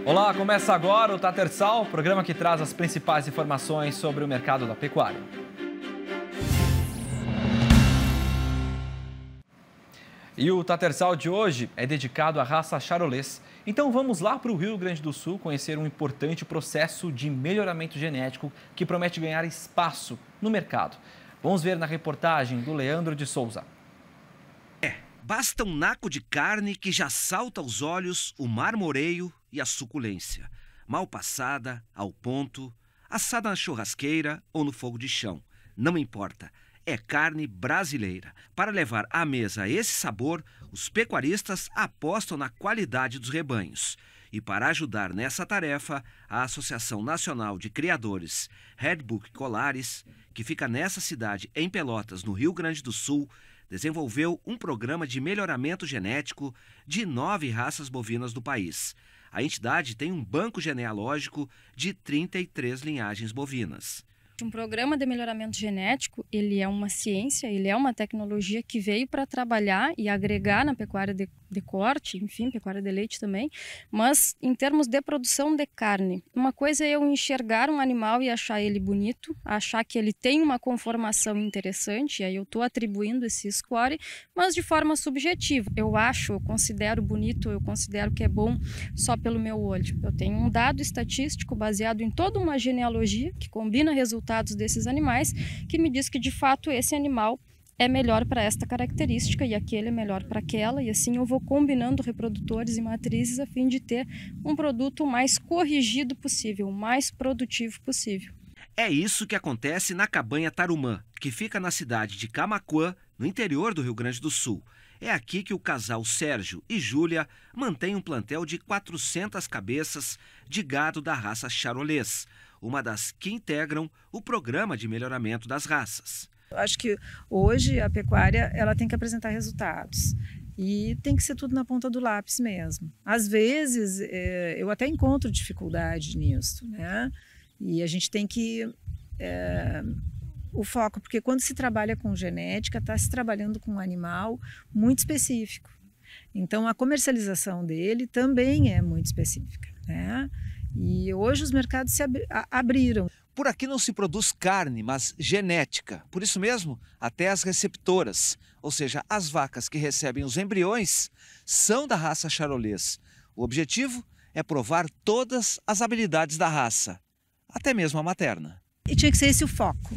Olá, começa agora o Tatersal, programa que traz as principais informações sobre o mercado da pecuária. E o Tatersal de hoje é dedicado à raça charolês. Então vamos lá para o Rio Grande do Sul conhecer um importante processo de melhoramento genético que promete ganhar espaço no mercado. Vamos ver na reportagem do Leandro de Souza. Basta um naco de carne que já salta aos olhos o marmoreio e a suculência. Mal passada, ao ponto, assada na churrasqueira ou no fogo de chão. Não importa, é carne brasileira. Para levar à mesa esse sabor, os pecuaristas apostam na qualidade dos rebanhos. E para ajudar nessa tarefa, a Associação Nacional de Criadores Redbook Colares, que fica nessa cidade em Pelotas, no Rio Grande do Sul, desenvolveu um programa de melhoramento genético de 9 raças bovinas do país. A entidade tem um banco genealógico de 33 linhagens bovinas. Um programa de melhoramento genético, ele é uma ciência, ele é uma tecnologia que veio para trabalhar e agregar na pecuária de corte, enfim, pecuária de leite também, mas em termos de produção de carne. Uma coisa é eu enxergar um animal e achar ele bonito, achar que ele tem uma conformação interessante, e aí eu estou atribuindo esse score, mas de forma subjetiva. Eu considero bonito, eu considero que é bom só pelo meu olho. Eu tenho um dado estatístico baseado em toda uma genealogia que combina resultados desses animais, que me diz que de fato esse animal é melhor para esta característica e aquele é melhor para aquela, e assim eu vou combinando reprodutores e matrizes a fim de ter um produto mais corrigido possível, mais produtivo possível. É isso que acontece na Cabanha Tarumã, que fica na cidade de Camaquã, no interior do Rio Grande do Sul. É aqui que o casal Sérgio e Júlia mantém um plantel de 400 cabeças de gado da raça charolês, uma das que integram o programa de melhoramento das raças. Eu acho que hoje a pecuária ela tem que apresentar resultados e tem que ser tudo na ponta do lápis mesmo. Às vezes eu até encontro dificuldade nisso, né? E a gente tem que o foco, porque quando se trabalha com genética, está se trabalhando com um animal muito específico. Então a comercialização dele também é muito específica, né? E hoje os mercados se abriram. Por aqui não se produz carne, mas genética. Por isso mesmo, até as receptoras, ou seja, as vacas que recebem os embriões, são da raça charolês. O objetivo é provar todas as habilidades da raça, até mesmo a materna. E tinha que ser esse o foco,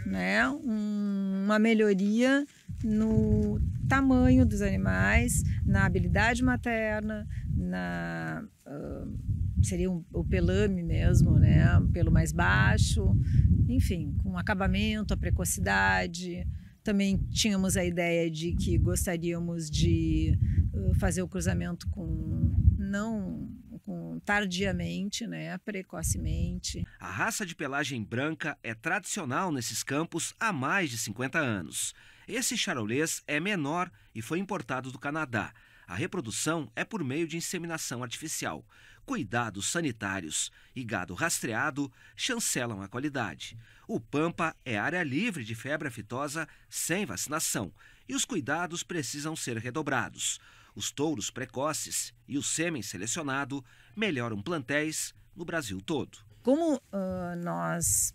né? Uma melhoria no tamanho dos animais, na habilidade materna, seria o pelame mesmo, né? Um pelo mais baixo, enfim, com acabamento, a precocidade. Também tínhamos a ideia de que gostaríamos de fazer o cruzamento tardiamente, né? Precocemente. A raça de pelagem branca é tradicional nesses campos há mais de 50 anos. Esse charolês é menor e foi importado do Canadá. A reprodução é por meio de inseminação artificial. Cuidados sanitários e gado rastreado chancelam a qualidade. O Pampa é área livre de febre aftosa sem vacinação e os cuidados precisam ser redobrados. Os touros precoces e o sêmen selecionado melhoram plantéis no Brasil todo. Como nós,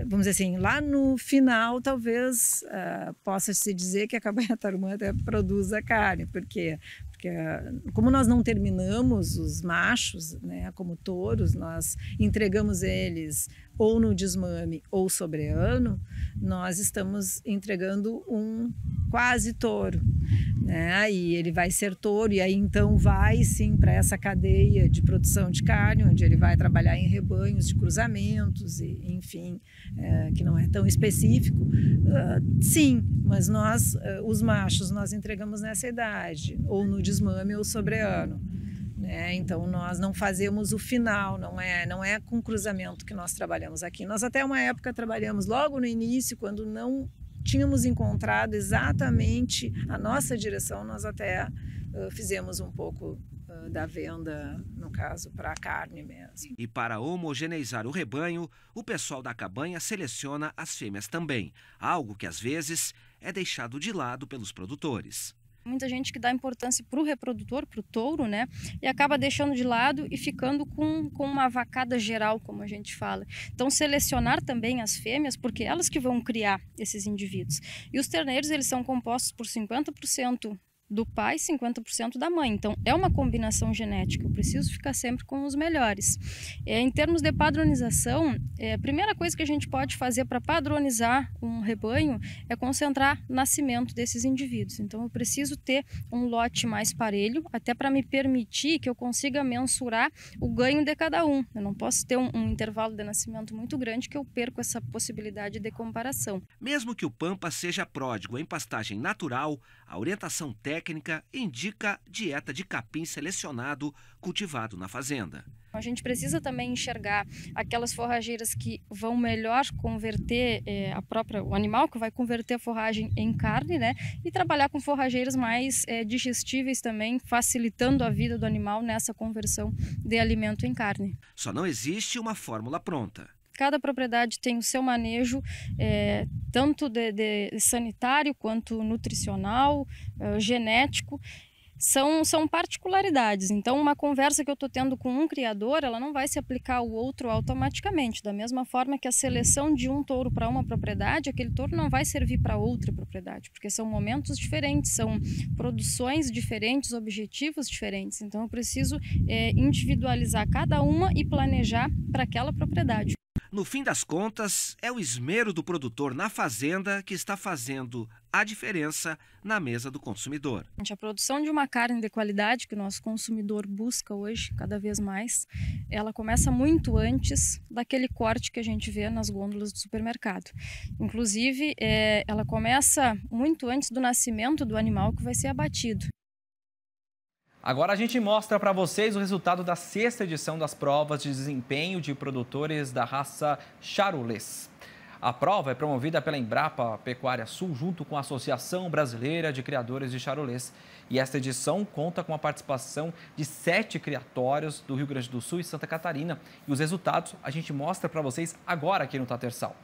vamos dizer assim, lá no final talvez possa-se dizer que a Cabanha Tarumã até produz a carne, porque como nós não terminamos os machos, né, como touros, nós entregamos eles ou no desmame ou sobreano, nós estamos entregando um quase touro, né, e ele vai ser touro, e aí então vai sim para essa cadeia de produção de carne, onde ele vai trabalhar em rebanhos de cruzamentos, e, enfim, que não é tão específico, sim, mas nós, os machos, nós entregamos nessa idade, ou no desmame ou sobreano, né? Então nós não fazemos o final, não é com cruzamento que nós trabalhamos aqui. Nós até uma época trabalhamos logo no início, quando não tínhamos encontrado exatamente a nossa direção, nós até fizemos um pouco da venda, no caso, para a carne mesmo. E para homogeneizar o rebanho, o pessoal da cabanha seleciona as fêmeas também, algo que às vezes é deixado de lado pelos produtores. Muita gente que dá importância para o reprodutor, para o touro, né? E acaba deixando de lado e ficando com uma vacada geral, como a gente fala. Então, selecionar também as fêmeas, porque elas que vão criar esses indivíduos. E os terneiros, eles são compostos por 50% do pai, 50% da mãe. Então, é uma combinação genética. Eu preciso ficar sempre com os melhores. Em termos de padronização, a primeira coisa que a gente pode fazer para padronizar um rebanho é concentrar o nascimento desses indivíduos. Então, eu preciso ter um lote mais parelho, até para me permitir que eu consiga mensurar o ganho de cada um. Eu não posso ter um intervalo de nascimento muito grande que eu perco essa possibilidade de comparação. Mesmo que o Pampa seja pródigo em pastagem natural, a orientação técnica indica dieta de capim selecionado cultivado na fazenda. A gente precisa também enxergar aquelas forrageiras que vão melhor converter o animal, que vai converter a forragem em carne, né? E trabalhar com forrageiras mais digestíveis também, facilitando a vida do animal nessa conversão de alimento em carne. Só não existe uma fórmula pronta. Cada propriedade tem o seu manejo, tanto de sanitário quanto nutricional, genético. São particularidades. Então, uma conversa que eu estou tendo com um criador, ela não vai se aplicar ao outro automaticamente. Da mesma forma que a seleção de um touro para uma propriedade, aquele touro não vai servir para outra propriedade, porque são momentos diferentes, são produções diferentes, objetivos diferentes. Então, eu preciso individualizar cada uma e planejar para aquela propriedade. No fim das contas, é o esmero do produtor na fazenda que está fazendo a diferença na mesa do consumidor. A produção de uma carne de qualidade que o nosso consumidor busca hoje, cada vez mais, ela começa muito antes daquele corte que a gente vê nas gôndolas do supermercado. Inclusive, ela começa muito antes do nascimento do animal que vai ser abatido. Agora a gente mostra para vocês o resultado da 6ª edição das provas de desempenho de produtores da raça Charolês. A prova é promovida pela Embrapa Pecuária Sul junto com a Associação Brasileira de Criadores de Charolês. E esta edição conta com a participação de 7 criatórios do Rio Grande do Sul e Santa Catarina. E os resultados a gente mostra para vocês agora aqui no Tatersal.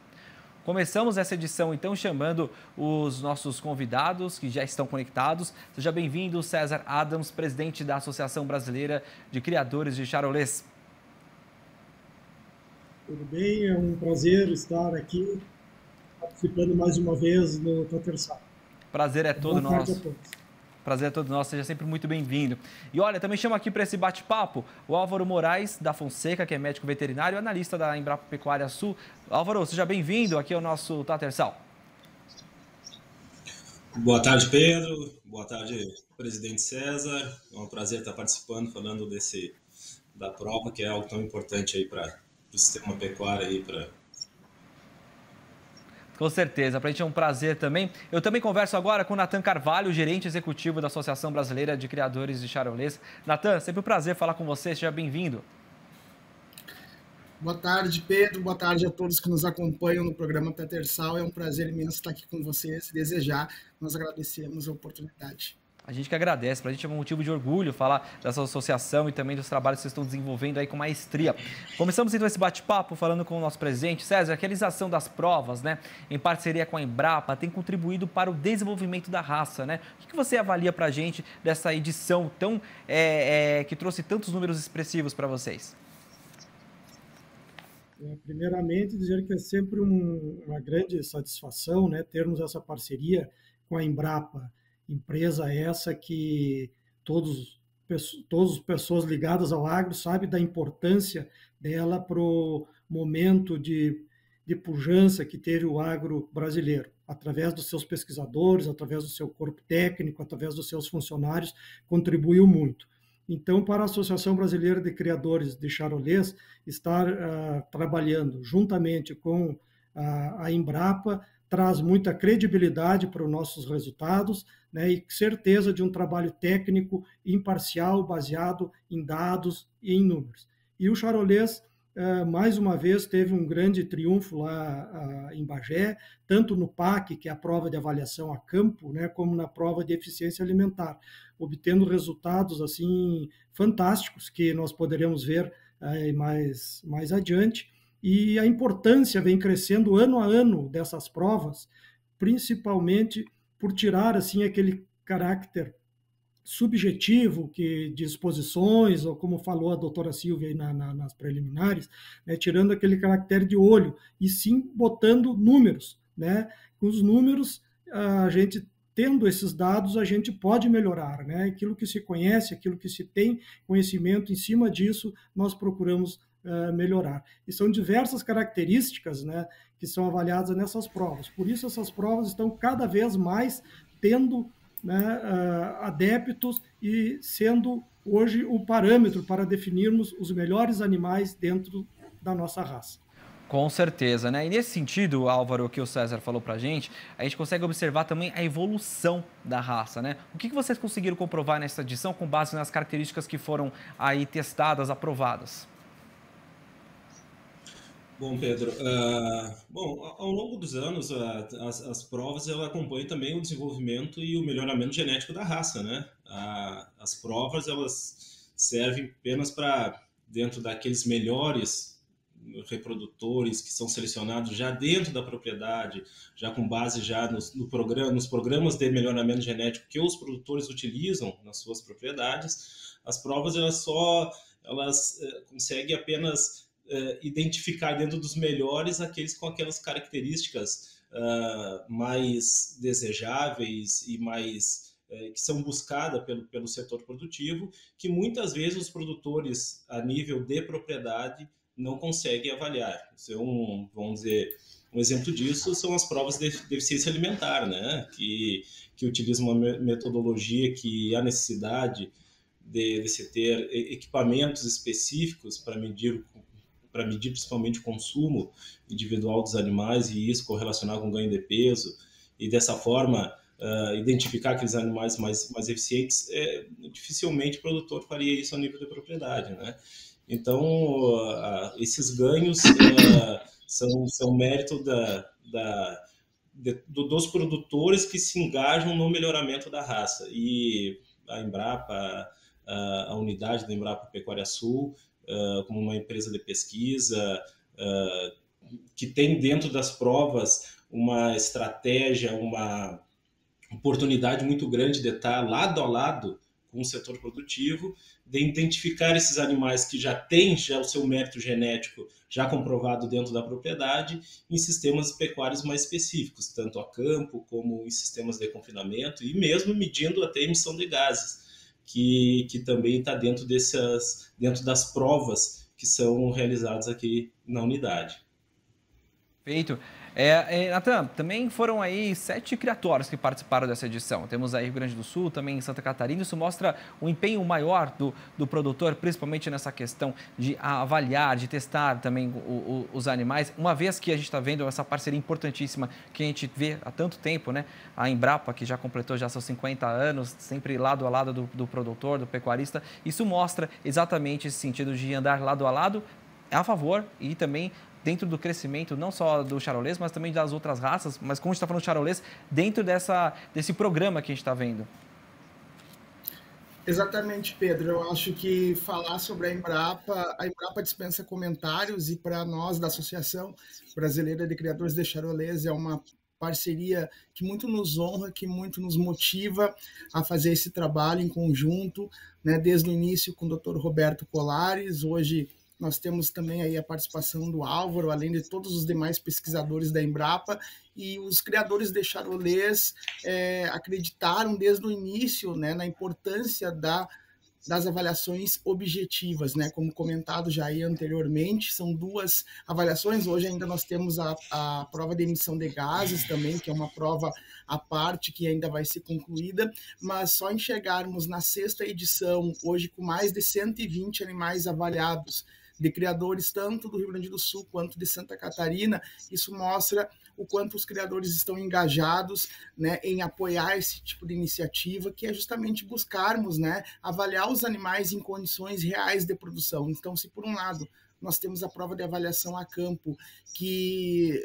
Começamos essa edição, então, chamando os nossos convidados que já estão conectados. Seja bem-vindo, César Adams, presidente da Associação Brasileira de Criadores de Charolês. Tudo bem? É um prazer estar aqui participando mais uma vez no Tatersal. Prazer é todo Boa tarde nosso. a todos. Prazer a todos nós, seja sempre muito bem-vindo. E olha, também chamo aqui para esse bate-papo o Álvaro Moraes da Fonseca, que é médico veterinário e analista da Embrapa Pecuária Sul. Álvaro, seja bem-vindo aqui ao nosso Tatersal. Boa tarde, Pedro. Boa tarde, presidente César. É um prazer estar participando, falando da prova, que é algo tão importante aí para o sistema pecuário aí para... Com certeza, para a gente é um prazer também. Eu também converso agora com o Natan Carvalho, gerente executivo da Associação Brasileira de Criadores de Charolês. Natan, sempre um prazer falar com você, seja bem-vindo. Boa tarde, Pedro. Boa tarde a todos que nos acompanham no programa Tatersal. É um prazer imenso estar aqui com vocês. Desejar, nós agradecemos a oportunidade. A gente que agradece, para a gente é um motivo de orgulho falar dessa associação e também dos trabalhos que vocês estão desenvolvendo aí com maestria. Começamos então esse bate-papo falando com o nosso presidente. César, a realização das provas, né, em parceria com a Embrapa, tem contribuído para o desenvolvimento da raça, né? O que você avalia para a gente dessa edição tão, que trouxe tantos números expressivos para vocês? Primeiramente, dizer que é sempre uma grande satisfação, né, termos essa parceria com a Embrapa, empresa essa que todas as pessoas ligadas ao agro sabem da importância dela para o momento de pujança que teve o agro brasileiro, através dos seus pesquisadores, através do seu corpo técnico, através dos seus funcionários, contribuiu muito. Então, para a Associação Brasileira de Criadores de Charolês estar trabalhando juntamente com a Embrapa traz muita credibilidade para os nossos resultados, né, e certeza de um trabalho técnico imparcial, baseado em dados e em números. E o Charolês, mais uma vez, teve um grande triunfo lá em Bagé, tanto no PAC, que é a prova de avaliação a campo, né, como na prova de eficiência alimentar, obtendo resultados assim fantásticos que nós poderemos ver mais adiante. E a importância vem crescendo ano a ano dessas provas, principalmente por tirar assim aquele caráter subjetivo de exposições, ou como falou a doutora Silvia aí nas preliminares, né, tirando aquele caractere de olho, e sim botando números. Né? Com os números, a gente tendo esses dados, a gente pode melhorar. Né? Aquilo que se conhece, aquilo que se tem conhecimento, em cima disso, nós procuramos melhorar. E são diversas características, né, que são avaliadas nessas provas. Por isso, essas provas estão cada vez mais tendo, né, adeptos e sendo hoje o parâmetro para definirmos os melhores animais dentro da nossa raça. Com certeza, né? E nesse sentido, Álvaro, o que o César falou pra gente, a gente consegue observar também a evolução da raça, né? O que vocês conseguiram comprovar nessa edição com base nas características que foram aí testadas, aprovadas? Bom, Pedro, ao longo dos anos, as provas ela acompanham também o desenvolvimento e o melhoramento genético da raça, né? As provas elas servem apenas para, dentro daqueles melhores reprodutores que são selecionados já dentro da propriedade, já com base já nos programas de melhoramento genético que os produtores utilizam nas suas propriedades. As provas elas conseguem apenas identificar dentro dos melhores aqueles com aquelas características mais desejáveis e mais que são buscadas pelo setor produtivo, que muitas vezes os produtores a nível de propriedade não conseguem avaliar. Vamos dizer, um exemplo disso são as provas de deficiência alimentar, né? que utilizam uma metodologia que há necessidade de se ter equipamentos específicos para medir principalmente o consumo individual dos animais e isso correlacionar com ganho de peso e dessa forma identificar aqueles animais mais eficientes, dificilmente o produtor faria isso a nível de propriedade, né? Então, esses ganhos são mérito dos produtores que se engajam no melhoramento da raça. E a Embrapa, a unidade da Embrapa Pecuária Sul, como uma empresa de pesquisa, que tem dentro das provas uma estratégia, uma oportunidade muito grande de estar lado a lado com o setor produtivo, de identificar esses animais que já têm o seu mérito genético já comprovado dentro da propriedade em sistemas pecuários mais específicos, tanto a campo como em sistemas de confinamento e mesmo medindo até a emissão de gases, que também está dentro das provas que são realizadas aqui na unidade. Perfeito. Natan, também foram aí 7 criatórios que participaram dessa edição. Temos aí Rio Grande do Sul, também em Santa Catarina. Isso mostra um empenho maior do produtor, principalmente nessa questão de avaliar, de testar também os animais. Uma vez que a gente está vendo essa parceria importantíssima que a gente vê há tanto tempo, né? A Embrapa, que já completou já seus 50 anos, sempre lado a lado do produtor, do pecuarista. Isso mostra exatamente esse sentido de andar lado a lado a favor e também dentro do crescimento, não só do charolês, mas também das outras raças, mas como a gente está falando de charolês, dentro desse programa que a gente está vendo. Exatamente, Pedro. Eu acho que falar sobre a Embrapa dispensa comentários e para nós da Associação Brasileira de Criadores de Charolês é uma parceria que muito nos honra, que muito nos motiva a fazer esse trabalho em conjunto, né? Desde o início com o Dr. Roberto Colares, hoje nós temos também aí a participação do Álvaro, além de todos os demais pesquisadores da Embrapa, e os criadores de charolês acreditaram desde o início, né, na importância das avaliações objetivas, né, como comentado já aí anteriormente, são 2 avaliações, hoje ainda nós temos a prova de emissão de gases também, que é uma prova à parte que ainda vai ser concluída, mas só em chegarmos na 6ª edição, hoje com mais de 120 animais avaliados, de criadores tanto do Rio Grande do Sul quanto de Santa Catarina, isso mostra o quanto os criadores estão engajados, né, em apoiar esse tipo de iniciativa, que é justamente buscarmos, né, avaliar os animais em condições reais de produção. Então, se por um lado nós temos a prova de avaliação a campo, que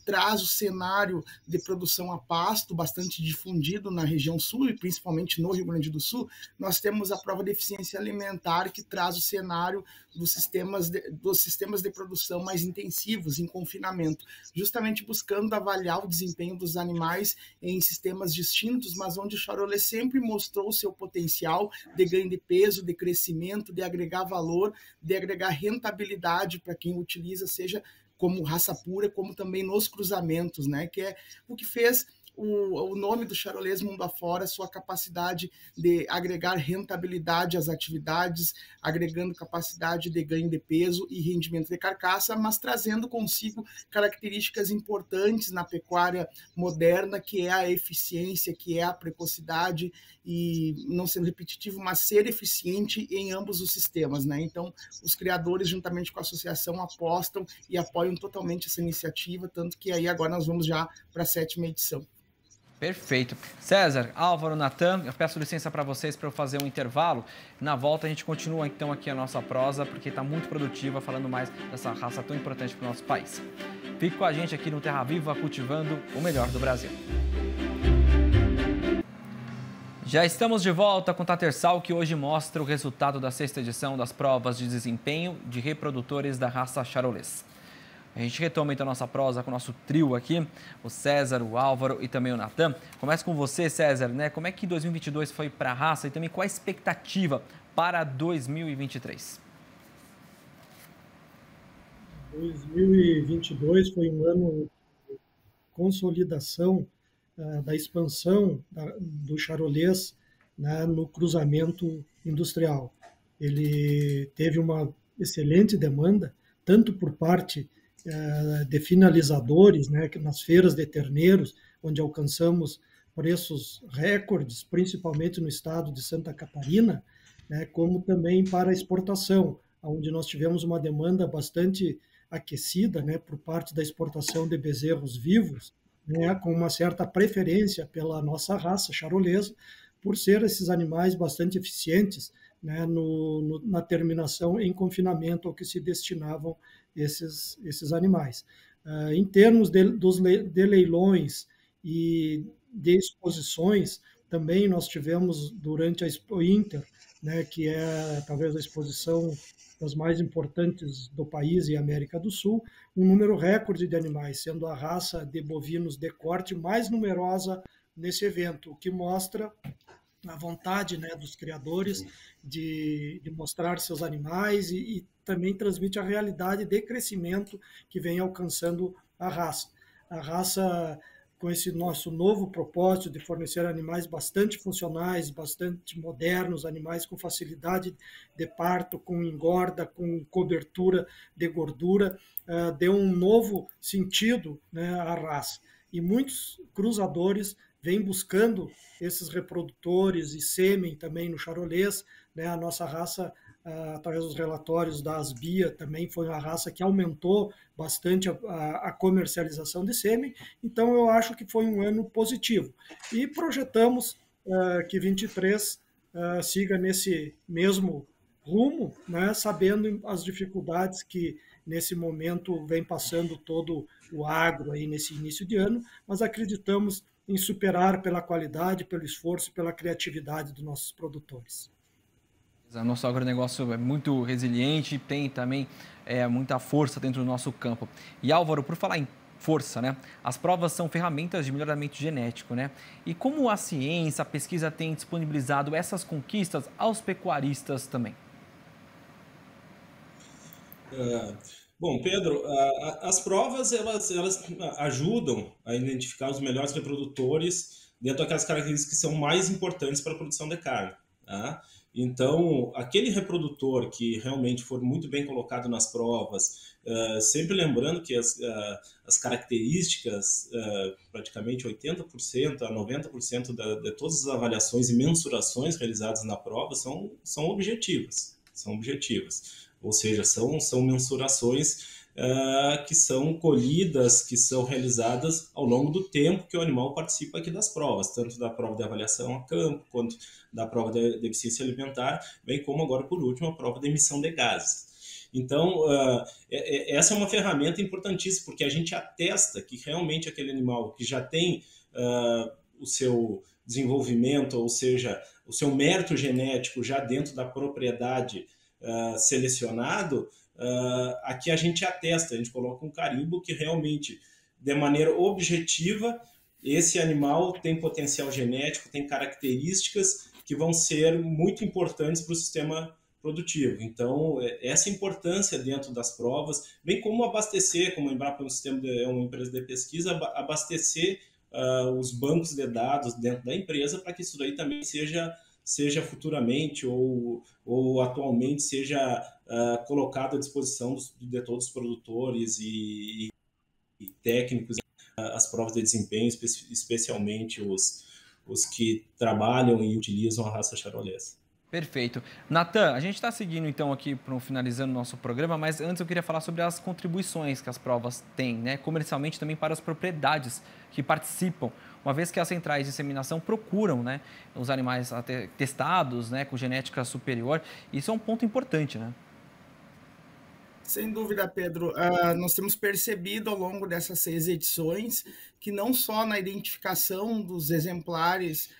traz o cenário de produção a pasto, bastante difundido na região sul e principalmente no Rio Grande do Sul. Nós temos a prova de eficiência alimentar, que traz o cenário dos sistemas de produção mais intensivos, em confinamento, justamente buscando avaliar o desempenho dos animais em sistemas distintos, mas onde o Charolais sempre mostrou o seu potencial de ganho de peso, de crescimento, de agregar valor, de agregar rentabilidade para quem utiliza, seja como raça pura, como também nos cruzamentos, né? Que é o que fez o nome do Charolais mundo afora, sua capacidade de agregar rentabilidade às atividades, agregando capacidade de ganho de peso e rendimento de carcaça, mas trazendo consigo características importantes na pecuária moderna, que é a eficiência, que é a precocidade e, não sendo repetitivo, mas ser eficiente em ambos os sistemas, né? Então, os criadores, juntamente com a associação, apostam e apoiam totalmente essa iniciativa, tanto que aí agora nós vamos já para a 7ª edição. Perfeito. César, Álvaro, Natan, eu peço licença para vocês para eu fazer um intervalo. Na volta a gente continua então aqui a nossa prosa, porque está muito produtiva, falando mais dessa raça tão importante para o nosso país. Fique com a gente aqui no Terra Viva, cultivando o melhor do Brasil. Já estamos de volta com o Tatersal, que hoje mostra o resultado da 6ª edição das provas de desempenho de reprodutores da raça Charolais. A gente retoma então a nossa prosa com o nosso trio aqui, o César, o Álvaro e também o Natan. Começa com você, César, né? Como é que 2022 foi para a raça e também qual a expectativa para 2023? 2022 foi um ano de consolidação da expansão do Charolais, né, no cruzamento industrial. Ele teve uma excelente demanda, tanto por parte de finalizadores, né, nas feiras de terneiros, onde alcançamos preços recordes, principalmente no estado de Santa Catarina, né, como também para exportação, onde nós tivemos uma demanda bastante aquecida, né, por parte da exportação de bezerros vivos, né, com uma certa preferência pela nossa raça charolesa, por ser esses animais bastante eficientes, né, na terminação em confinamento ao que se destinavam esses animais. Em termos de leilões e de exposições, também nós tivemos durante a Expo Inter, né, que é talvez a exposição das mais importantes do país e América do Sul, um número recorde de animais, sendo a raça de bovinos de corte mais numerosa nesse evento, o que mostra a vontade, né, dos criadores de mostrar seus animais e também transmite a realidade de crescimento que vem alcançando a raça. A raça, com esse nosso novo propósito de fornecer animais bastante funcionais, bastante modernos, animais com facilidade de parto, com engorda, com cobertura de gordura, deu um novo sentido, né, à raça. E muitos cruzadores vêm buscando esses reprodutores e sêmen também no Charolais, né? A nossa raça, através dos relatórios da Asbia, também foi uma raça que aumentou bastante a comercialização de sêmen, então eu acho que foi um ano positivo. E projetamos que 23 siga nesse mesmo rumo, né? Sabendo as dificuldades que nesse momento vem passando todo o agro aí nesse início de ano, mas acreditamos em superar pela qualidade, pelo esforço e pela criatividade dos nossos produtores. O nosso agronegócio é muito resiliente e tem também muita força dentro do nosso campo. E Álvaro, por falar em força, né? As provas são ferramentas de melhoramento genético, né? E como a ciência, a pesquisa tem disponibilizado essas conquistas aos pecuaristas também? Bom, Pedro, as provas elas ajudam a identificar os melhores reprodutores dentro daquelas características que são mais importantes para a produção de carne, tá? Então, aquele reprodutor que realmente for muito bem colocado nas provas, sempre lembrando que as características, praticamente 80% a 90% de todas as avaliações e mensurações realizadas na prova são objetivas. Ou seja, são mensurações que são colhidas, que são realizadas ao longo do tempo que o animal participa aqui das provas, tanto da prova de avaliação a campo, quanto da prova de eficiência alimentar, bem como agora, por último, a prova de emissão de gases. Então, essa é uma ferramenta importantíssima, porque a gente atesta que realmente aquele animal que já tem o seu desenvolvimento, ou seja, o seu mérito genético já dentro da propriedade selecionado, aqui a gente atesta, a gente coloca um carimbo que realmente, de maneira objetiva, esse animal tem potencial genético, tem características que vão ser muito importantes para o sistema produtivo. Então, essa importância dentro das provas, bem como abastecer, como a Embrapa é uma empresa de pesquisa, abastecer os bancos de dados dentro da empresa para que isso daí também seja futuramente ou atualmente seja colocado à disposição de todos os produtores e técnicos, as provas de desempenho, especialmente os que trabalham e utilizam a raça charolesa. Perfeito. Natan, a gente está seguindo então aqui finalizando o nosso programa, mas antes eu queria falar sobre as contribuições que as provas têm, né, comercialmente também para as propriedades que participam, uma vez que as centrais de inseminação procuram, né, os animais testados, né, com genética superior. Isso é um ponto importante, né? Sem dúvida, Pedro. Nós temos percebido ao longo dessas 6 edições que não só na identificação dos exemplares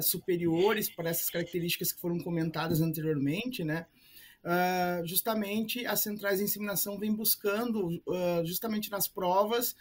superiores para essas características que foram comentadas anteriormente, né? Justamente as centrais de inseminação vêm buscando, justamente nas provas,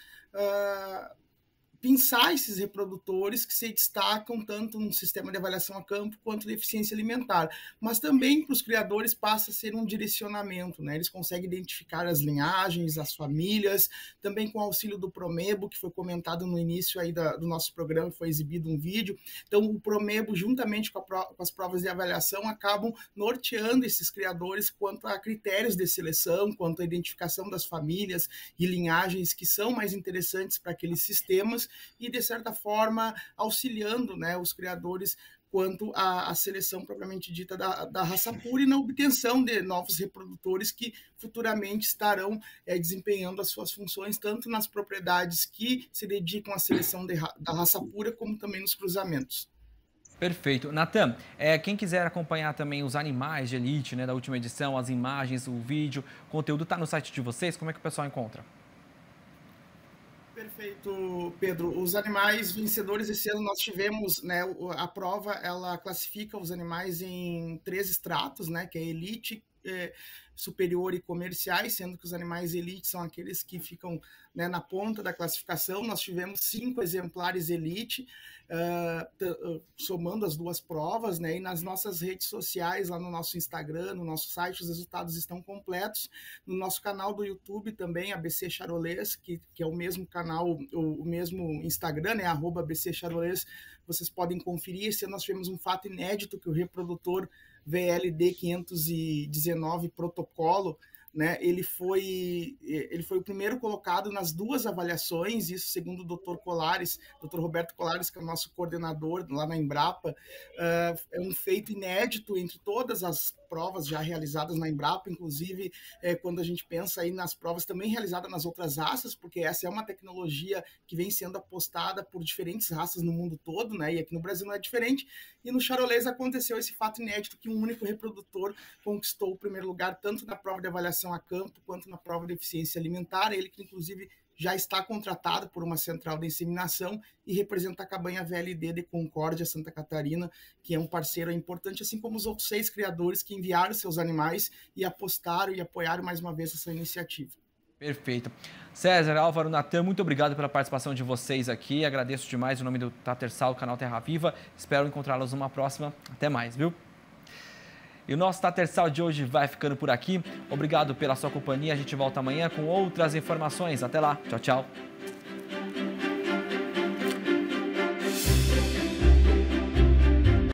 pensar esses reprodutores que se destacam tanto no sistema de avaliação a campo quanto de eficiência alimentar, mas também para os criadores passa a ser um direcionamento, né? Eles conseguem identificar as linhagens, as famílias, também com o auxílio do Promebo, que foi comentado no início aí do nosso programa, foi exibido um vídeo. Então o Promebo, juntamente com as provas de avaliação, acabam norteando esses criadores quanto a critérios de seleção, quanto à identificação das famílias e linhagens que são mais interessantes para aqueles sistemas, e, de certa forma, auxiliando, né, os criadores quanto à seleção propriamente dita da raça pura e na obtenção de novos reprodutores que futuramente estarão desempenhando as suas funções tanto nas propriedades que se dedicam à seleção da raça pura, como também nos cruzamentos. Perfeito. Natan, quem quiser acompanhar também os animais de elite, né, da última edição, as imagens, o vídeo, o conteúdo está no site de vocês, como é que o pessoal encontra? Perfeito, Pedro. Os animais vencedores esse ano nós tivemos, né, a prova ela classifica os animais em 3 estratos, né, que é elite, superior e comerciais, sendo que os animais elite são aqueles que ficam, né, na ponta da classificação. Nós tivemos 5 exemplares elite, somando as 2 provas, né, e nas nossas redes sociais, lá no nosso Instagram, no nosso site, os resultados estão completos. No nosso canal do YouTube também, ABC Charolês, que é o mesmo canal, o mesmo Instagram, né, @ABC Charolês, vocês podem conferir. Esse ano nós tivemos um fato inédito, que o reprodutor VLD 519 protocolo, né, ele foi o primeiro colocado nas 2 avaliações, isso segundo o Dr. Roberto Colares, que é o nosso coordenador lá na Embrapa. É um feito inédito entre todas as provas já realizadas na Embrapa, inclusive quando a gente pensa aí nas provas também realizadas nas outras raças, porque essa é uma tecnologia que vem sendo apostada por diferentes raças no mundo todo, né, e aqui no Brasil não é diferente. E no charolês aconteceu esse fato inédito, que um único reprodutor conquistou o primeiro lugar, tanto na prova de avaliação a campo, quanto na prova de eficiência alimentar. Ele que, inclusive, já está contratado por uma central de inseminação e representa a cabanha VLD de Concórdia, Santa Catarina, que é um parceiro importante, assim como os outros 6 criadores que enviaram seus animais e apostaram e apoiaram mais uma vez essa iniciativa. Perfeito. César, Álvaro, Natan, muito obrigado pela participação de vocês aqui. Agradeço demais o nome do Tatersal, canal Terra Viva. Espero encontrá-los numa próxima. Até mais, viu? E o nosso Tatersal de hoje vai ficando por aqui. Obrigado pela sua companhia. A gente volta amanhã com outras informações. Até lá. Tchau, tchau.